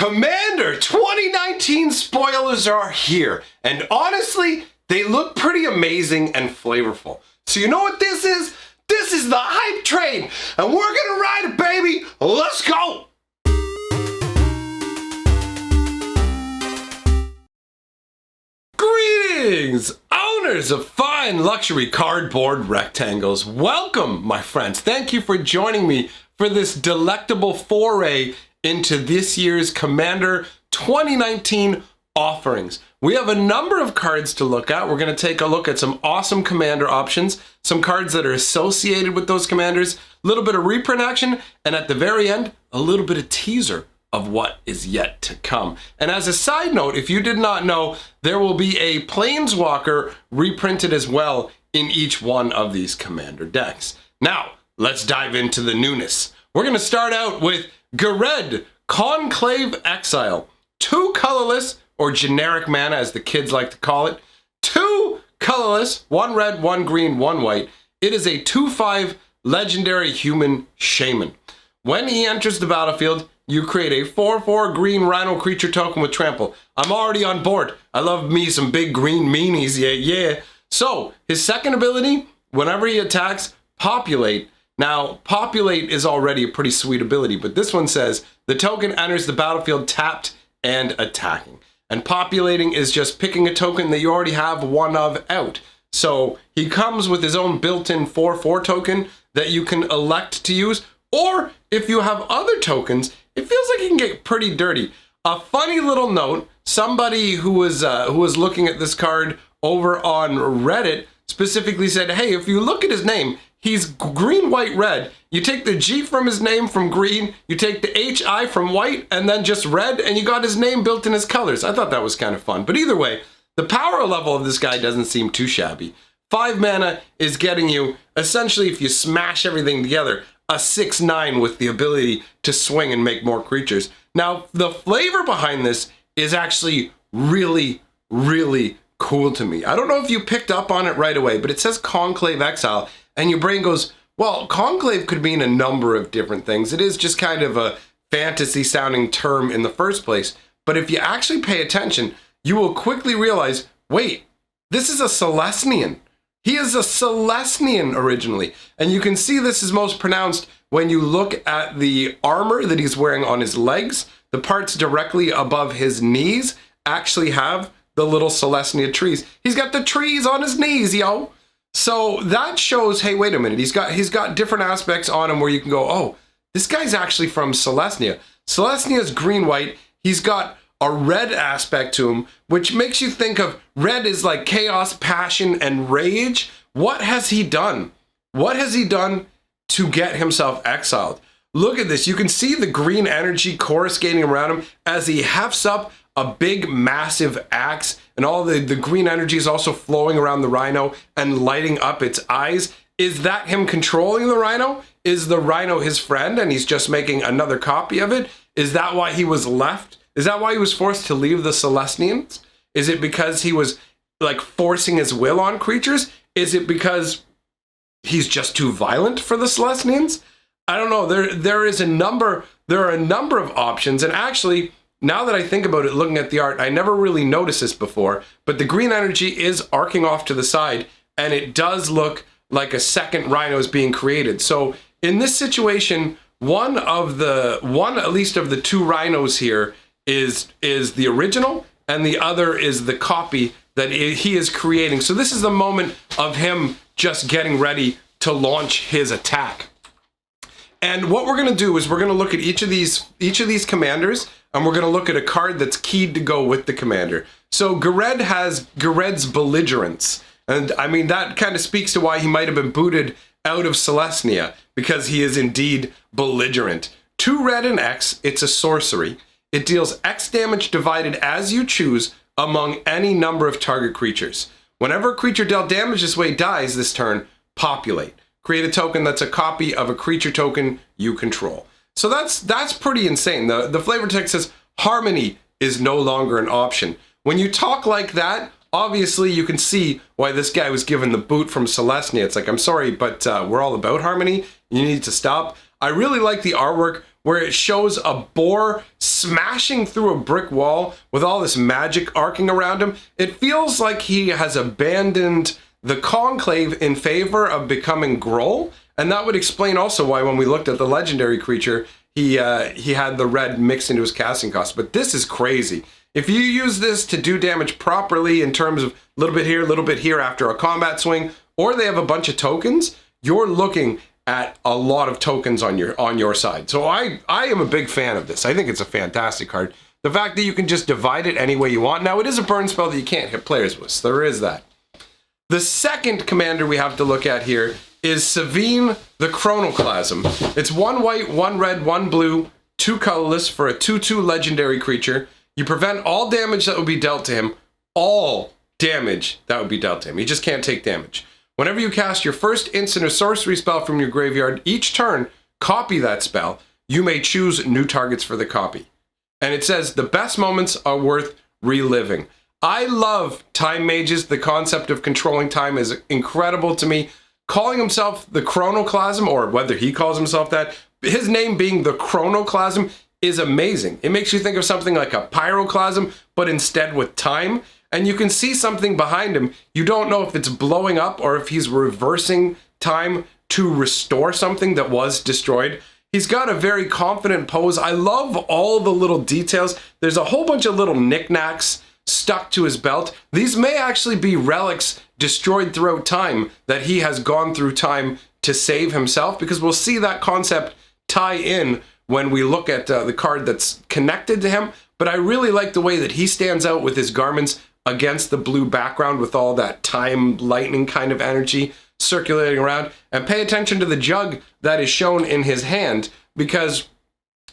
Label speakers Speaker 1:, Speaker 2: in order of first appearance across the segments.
Speaker 1: Commander 2019 spoilers are here, and honestly, they look pretty amazing and flavorful. So you know what this is? This is the hype train, and we're gonna ride it, baby! Let's go! Greetings, owners of fine luxury cardboard rectangles. Welcome, my friends. Thank you for joining me for this delectable foray into this year's Commander 2019 offerings. We have a number of cards to look at. We're going to take a look at some awesome Commander options, some cards that are associated with those Commanders, a little bit of reprint action, and at the very end, a little bit of teaser of what is yet to come. And as a side note, if you did not know, there will be a Planeswalker reprinted as well in each one of these Commander decks. Now, let's dive into the newness. We're going to start out with Gered, Conclave Exile. 2 colorless, or generic mana as the kids like to call it. 2 colorless, 1 red, 1 green, 1 white. It is a 2/5 legendary human shaman. When he enters the battlefield, you create a 4/4 green rhino creature token with trample. I'm already on board. I love me some big green meanies, yeah. So, his second ability, whenever he attacks, populate. Now, populate is already a pretty sweet ability, but this one says, the token enters the battlefield tapped and attacking. And populating is just picking a token that you already have one of out. So, he comes with his own built-in 4/4 token that you can elect to use, or if you have other tokens, it feels like it can get pretty dirty. A funny little note, somebody who was looking at this card over on Reddit specifically said, hey, if you look at his name, he's green, white, red. You take the G from his name from green, you take the HI from white, and then just red, and you got his name built in his colors. I thought that was kind of fun. But either way, the power level of this guy doesn't seem too shabby. 5 mana is getting you, essentially, if you smash everything together, a 6/9 with the ability to swing and make more creatures. Now, the flavor behind this is actually really, really cool to me. I don't know if you picked up on it right away, but it says Conclave Exile, and your brain goes, well, Conclave could mean a number of different things. It is just kind of a fantasy-sounding term in the first place, but if you actually pay attention, you will quickly realize, wait, this is a Celestian. He is a Celestian originally, and you can see this is most pronounced when you look at the armor that he's wearing on his legs. The parts directly above his knees actually have the little Celestia trees. He's got the trees on his knees, yo. So that shows, hey, wait a minute. He's got different aspects on him where you can go, oh, this guy's actually from Celestia. Celestia's green-white. He's got a red aspect to him, which makes you think of red is like chaos, passion, and rage. What has he done? What has he done to get himself exiled? Look at this. You can see the green energy coruscating around him as he hefts up a big, massive axe, and all the green energy is also flowing around the rhino and lighting up its eyes. Is that him controlling the rhino? Is the rhino his friend and he's just making another copy of it? Is that why he was left? Is that why he was forced to leave the Celestians? Is it because he was like forcing his will on creatures? Is it because he's just too violent for the Celestians? I don't know. There are a number of options, and actually, now that I think about it, looking at the art, I never really noticed this before, but the green energy is arcing off to the side, and it does look like a second rhino is being created. So in this situation, one at least of the 2 rhinos here is the original, and the other is the copy that he is creating. So this is the moment of him just getting ready to launch his attack. And what we're going to do is we're going to look at each of these commanders, and we're going to look at a card that's keyed to go with the commander. So Gered has Gered's Belligerence. And I mean, that kind of speaks to why he might have been booted out of Celestia, because he is indeed belligerent. 2 red and X, it's a sorcery. It deals X damage divided as you choose among any number of target creatures. Whenever a creature dealt damage this way dies this turn, populate. Create a token that's a copy of a creature token you control. So that's pretty insane. The flavor text says harmony is no longer an option. When you talk like that, obviously you can see why this guy was given the boot from Celestia. It's like, I'm sorry, but we're all about harmony. You need to stop. I really like the artwork where it shows a boar smashing through a brick wall with all this magic arcing around him. It feels like he has abandoned the Conclave in favor of becoming Groll, and that would explain also why when we looked at the legendary creature, he had the red mixed into his casting cost. But this is crazy. If you use this to do damage properly in terms of a little bit here after a combat swing, or they have a bunch of tokens, you're looking at a lot of tokens on your side. So I am a big fan of this. I think it's a fantastic card. The fact that you can just divide it any way you want. Now, it is a burn spell that you can't hit players with, so there is that. The second commander we have to look at here is Savine the Chronoclasm. It's 1 white, 1 red, 1 blue, 2 colorless for a 2/2 legendary creature. You prevent all damage that would be dealt to him. All damage that would be dealt to him. He just can't take damage. Whenever you cast your first instant or sorcery spell from your graveyard, each turn, copy that spell. You may choose new targets for the copy. And it says, the best moments are worth reliving. I love time mages. The concept of controlling time is incredible to me. Calling himself the Chronoclasm, or whether he calls himself that, his name being the Chronoclasm is amazing. It makes you think of something like a Pyroclasm, but instead with time. And you can see something behind him. You don't know if it's blowing up or if he's reversing time to restore something that was destroyed. He's got a very confident pose. I love all the little details. There's a whole bunch of little knickknacks stuck to his belt. These may actually be relics destroyed throughout time that he has gone through time to save himself, because we'll see that concept tie in when we look at the card that's connected to him. But I really like the way that he stands out with his garments against the blue background with all that time lightning kind of energy circulating around. And pay attention to the jug that is shown in his hand, because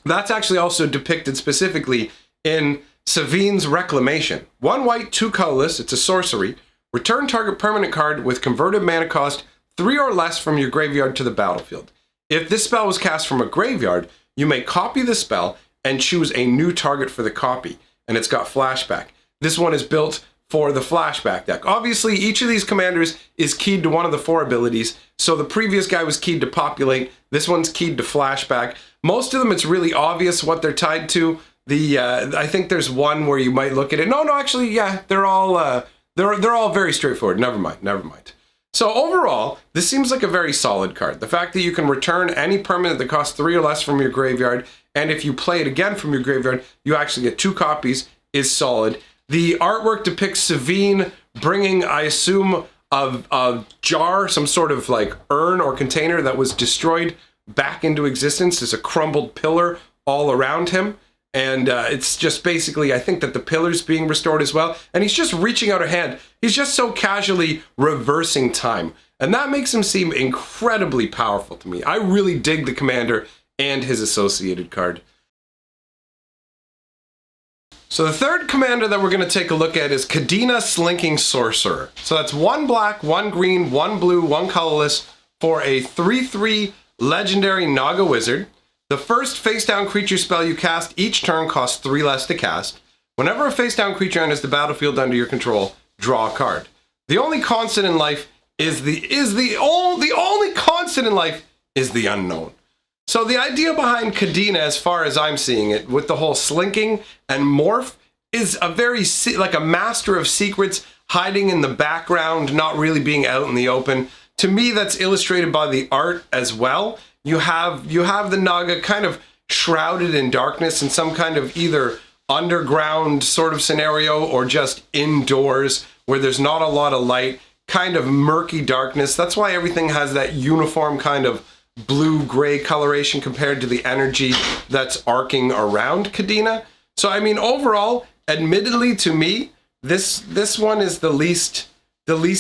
Speaker 1: that's actually also depicted specifically in Savine's Reclamation. 1 white, 2 colorless, it's a sorcery. Return target permanent card with converted mana cost 3 or less from your graveyard to the battlefield. If this spell was cast from a graveyard, you may copy the spell and choose a new target for the copy. And it's got flashback. This one is built for the flashback deck. Obviously, each of these commanders is keyed to one of the 4 abilities. So the previous guy was keyed to populate. This one's keyed to flashback. Most of them, it's really obvious what they're tied to. I think there's one where you might look at it. No, actually, yeah, they're all very straightforward. Never mind. So overall, this seems like a very solid card. The fact that you can return any permanent that costs 3 or less from your graveyard, and if you play it again from your graveyard, you actually get 2 copies, is solid. The artwork depicts Savine bringing, I assume, a jar, some sort of like urn or container that was destroyed back into existence. There's a crumbled pillar all around him. And it's just basically, I think that the pillar's being restored as well. And he's just reaching out a hand. He's just so casually reversing time. And that makes him seem incredibly powerful to me. I really dig the commander and his associated card. So the third commander that we're going to take a look at is Kadena Slinking Sorcerer. So that's 1 black, 1 green, 1 blue, 1 colorless for a 3/3 legendary Naga Wizard. The first face-down creature spell you cast each turn costs 3 less to cast. Whenever a face-down creature enters the battlefield under your control, draw a card. The only constant in life is the only constant in life is the unknown. So the idea behind Kadena, as far as I'm seeing it, with the whole slinking and morph, is a very like a master of secrets, hiding in the background, not really being out in the open. To me, that's illustrated by the art as well. You have the Naga kind of shrouded in darkness in some kind of either underground sort of scenario or just indoors where there's not a lot of light, kind of murky darkness. That's why everything has that uniform kind of blue-gray coloration compared to the energy that's arcing around Kadena. So I mean, overall, admittedly to me, this one is the least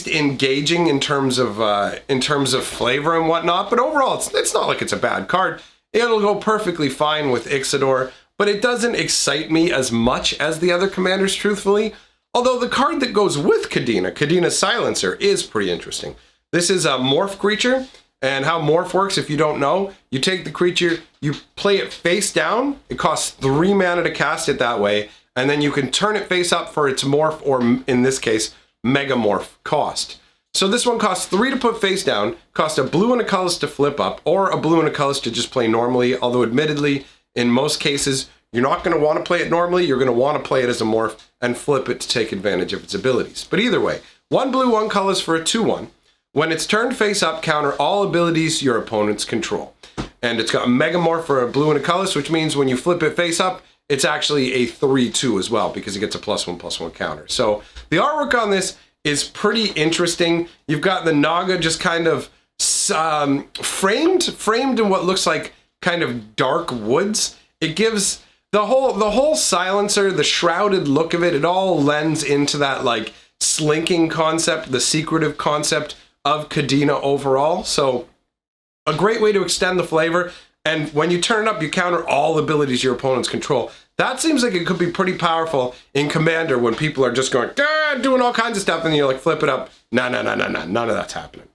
Speaker 1: engaging in terms of flavor and whatnot. But overall, it's not like it's a bad card. It'll go perfectly fine with Ixodor, but it doesn't excite me as much as the other commanders, truthfully. Although the card that goes with Kadena Silencer, is pretty interesting. This is a morph creature, and how morph works, if you don't know, you take the creature, you play it face down. It costs 3 mana to cast it that way, and then you can turn it face up for its morph, or in this case, megamorph cost. So this one costs 3 to put face down, costs a blue and a colorless to flip up, or a blue and a colorless to just play normally, although admittedly, In most cases, you're not going to want to play it normally. You're going to want to play it as a morph and flip it to take advantage of its abilities. But either way, 1 blue, 1 colors for a 2/1. When it's turned face up, counter all abilities your opponents control. And it's got a Megamorph for a blue and a colorless, which means when you flip it face up, it's actually a 3/2 as well, because it gets a +1/+1 counter. So the artwork on this is pretty interesting. You've got the Naga just kind of framed in what looks like kind of dark woods. It gives the whole silencer, the shrouded look of it, it all lends into that like slinking concept, the secretive concept of Kadena overall. So a great way to extend the flavor. And when you turn it up, you counter all abilities your opponents control. That seems like it could be pretty powerful in Commander when people are just going, doing all kinds of stuff, and you're like, flip it up. No, none of that's happening.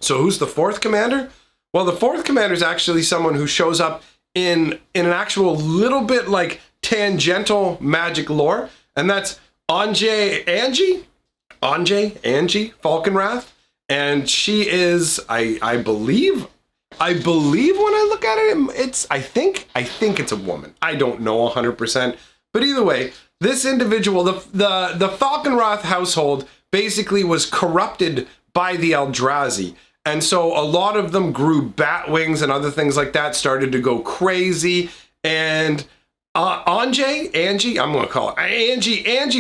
Speaker 1: So who's the 4th commander? Well, the 4th commander is actually someone who shows up in an actual little bit like tangential magic lore, and that's Angie Falconwrath. And she is, I believe when I look at it, I think it's a woman. I don't know 100%. But either way, this individual, the Falconwrath household basically was corrupted by the Eldrazi. And so a lot of them grew bat wings and other things like that, started to go crazy. And Angie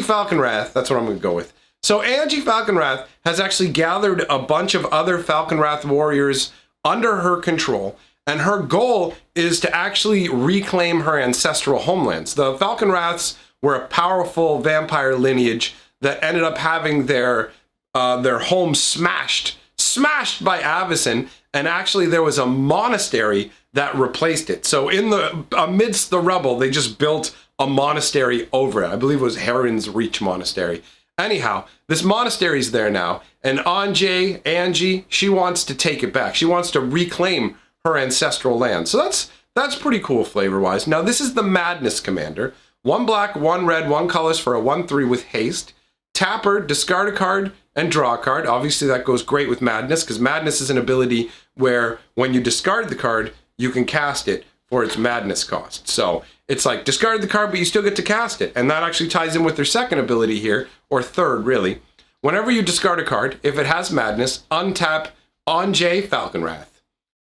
Speaker 1: Falconwrath, that's what I'm going to go with. So Angie Falconwrath has actually gathered a bunch of other Falconwrath warriors under her control, and her goal is to actually reclaim her ancestral homelands. The Falconwraths were a powerful vampire lineage that ended up having their home smashed by Avacyn, and actually there was a monastery that replaced it. So amidst the rubble, they just built a monastery over it. I believe it was Heron's Reach Monastery. Anyhow, this monastery's there now, and Angie, she wants to take it back. She wants to reclaim her ancestral land. So that's pretty cool flavor-wise. Now, this is the Madness Commander. 1 black, 1 red, 1 colors for a 1/3 with haste. Tapper, discard a card, and draw a card. Obviously, that goes great with Madness, because Madness is an ability where when you discard the card, you can cast it for its Madness cost. So it's like discard the card, but you still get to cast it. And that actually ties in with their second ability here, or third, really. Whenever you discard a card, if it has Madness, untap Angie Falconwrath.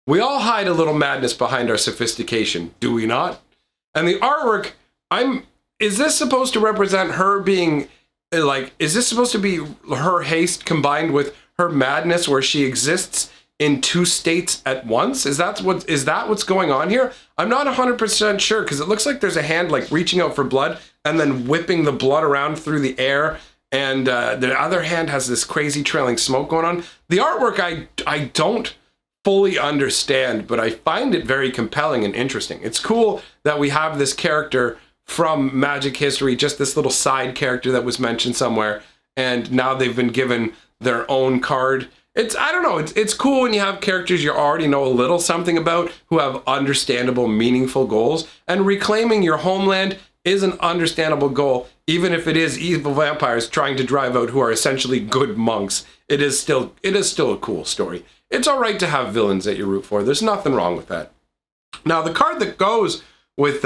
Speaker 1: We all hide a little madness behind our sophistication, do we not? And the artwork, is this supposed to represent her being, like, is this supposed to be her haste combined with her madness, where she exists in 2 states at once? Is that what's going on here? I'm not 100% sure, because it looks like there's a hand like reaching out for blood and then whipping the blood around through the air, and the other hand has this crazy trailing smoke going on. The artwork I don't fully understand, but I find it very compelling and interesting. It's cool that we have this character from Magic history, just this little side character that was mentioned somewhere, and now they've been given their own card. I don't know, it's cool when you have characters you already know a little something about who have understandable, meaningful goals, and reclaiming your homeland is an understandable goal, even if it is evil vampires trying to drive out who are essentially good monks. It is still a cool story. It's all right to have villains that you root for. There's nothing wrong with that. Now, the card that goes with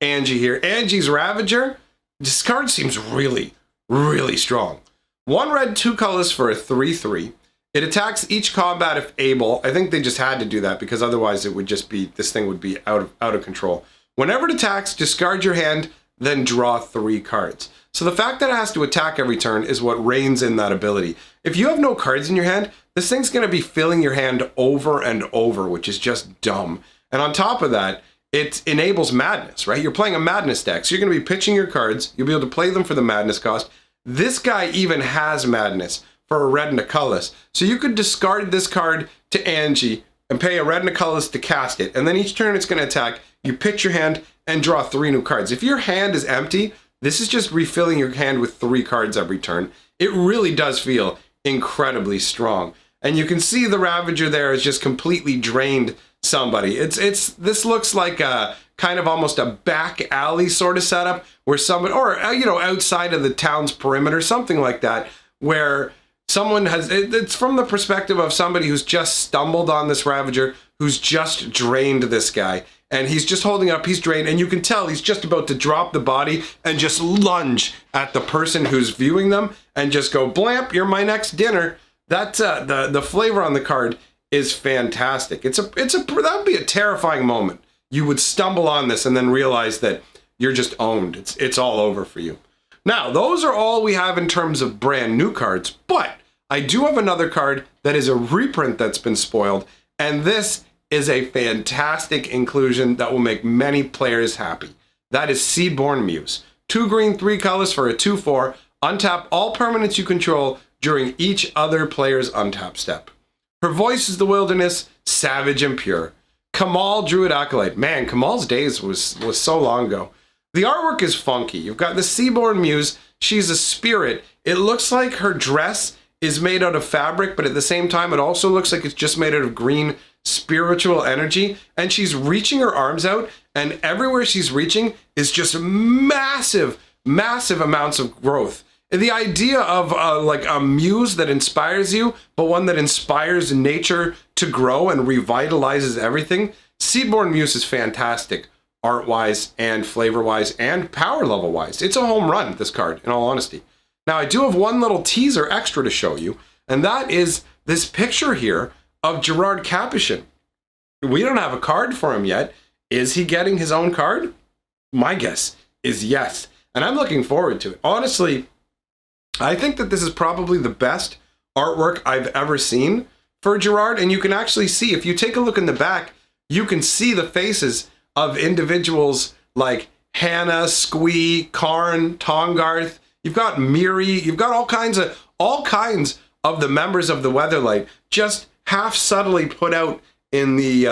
Speaker 1: Angie here, Angie's Ravager, this card seems really, really strong. 1 red, 2 colors for a 3/3. It attacks each combat if able. I think they just had to do that because otherwise it would just be, this thing would be out of control. Whenever it attacks, discard your hand, then draw 3 cards. So the fact that it has to attack every turn is what reins in that ability. If you have no cards in your hand, this thing's going to be filling your hand over and over, which is just dumb. And on top of that, it enables madness, right? You're playing a madness deck, so you're going to be pitching your cards. You'll be able to play them for the madness cost. This guy even has madness for a red and a colorless. So you could discard this card to Angie and pay a red and a colorless to cast it. And then each turn it's going to attack. You pitch your hand and draw 3 new cards. If your hand is empty, this is just refilling your hand with 3 cards every turn. It really does feel incredibly strong. And you can see the Ravager there has just completely drained somebody. This looks like a kind of almost a back alley sort of setup where somebody, or outside of the town's perimeter, something like that, where someone has, it's from the perspective of somebody who's just stumbled on this Ravager, who's just drained this guy. and he's just holding up, he's drained, and you can tell he's just about to drop the body and just lunge at the person who's viewing them and just go, blamp, you're my next dinner. That's the flavor on the card is fantastic. That would be a terrifying moment. You would stumble on this and then realize that you're just owned. It's all over for you. Now, those are all we have in terms of brand new cards, but I do have another card that is a reprint that's been spoiled, and this is a fantastic inclusion that will make many players happy. That is Seaborn Muse. 2 green, 3 colors for a 2/4. Untap all permanents you control during each other player's untap step. Her voice is the wilderness, savage and pure. Kamal, Druid Acolyte. Man, Kamal's days was so long ago. The artwork is funky. You've got the Seaborn Muse. She's a spirit. It looks like her dress is made out of fabric, but at the same time, it also looks like it's just made out of green spiritual energy. And she's reaching her arms out, and everywhere she's reaching is just massive, massive amounts of growth. The idea of like a muse that inspires you, but one that inspires nature to grow and revitalizes everything. Seaborn Muse is fantastic, art-wise and flavor-wise and power level-wise. It's a home run, this card, in all honesty. Now, I do have one little teaser extra to show you, and that is this picture here of Gerard Capuchin. We don't have a card for him yet. Is he getting his own card? My guess is yes, and I'm looking forward to it. Honestly, I think that this is probably the best artwork I've ever seen for Gerard, and you can actually see, if you take a look in the back, you can see the faces of individuals like Hannah, Squee, Karn, Tongarth. You've got Miri. You've got all kinds of the members of the Weatherlight just half subtly put out in the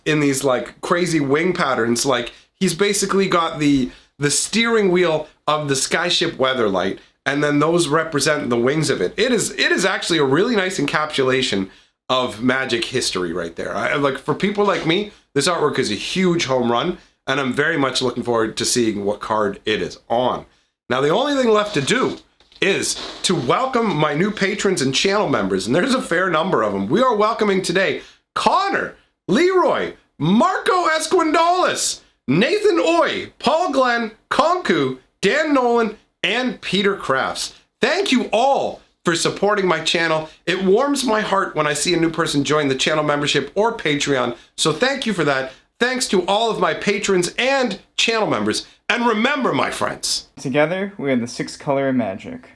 Speaker 1: in these like crazy wing patterns. Like he's basically got the steering wheel of the skyship Weatherlight, and then those represent the wings of it. It is actually a really nice encapsulation of Magic history right there. Like for people like me, this artwork is a huge home run, and I'm very much looking forward to seeing what card it is on. Now, the only thing left to do is to welcome my new patrons and channel members, and there's a fair number of them. We are welcoming today Connor, Leroy, Marco Esquindolis, Nathan Oy, Paul Glenn, Konku, Dan Nolan, and Peter Crafts. Thank you all for supporting my channel. It warms my heart when I see a new person join the channel membership or Patreon, so thank you for that. Thanks to all of my patrons and channel members. And remember, my friends,
Speaker 2: together we are the 6 color of magic.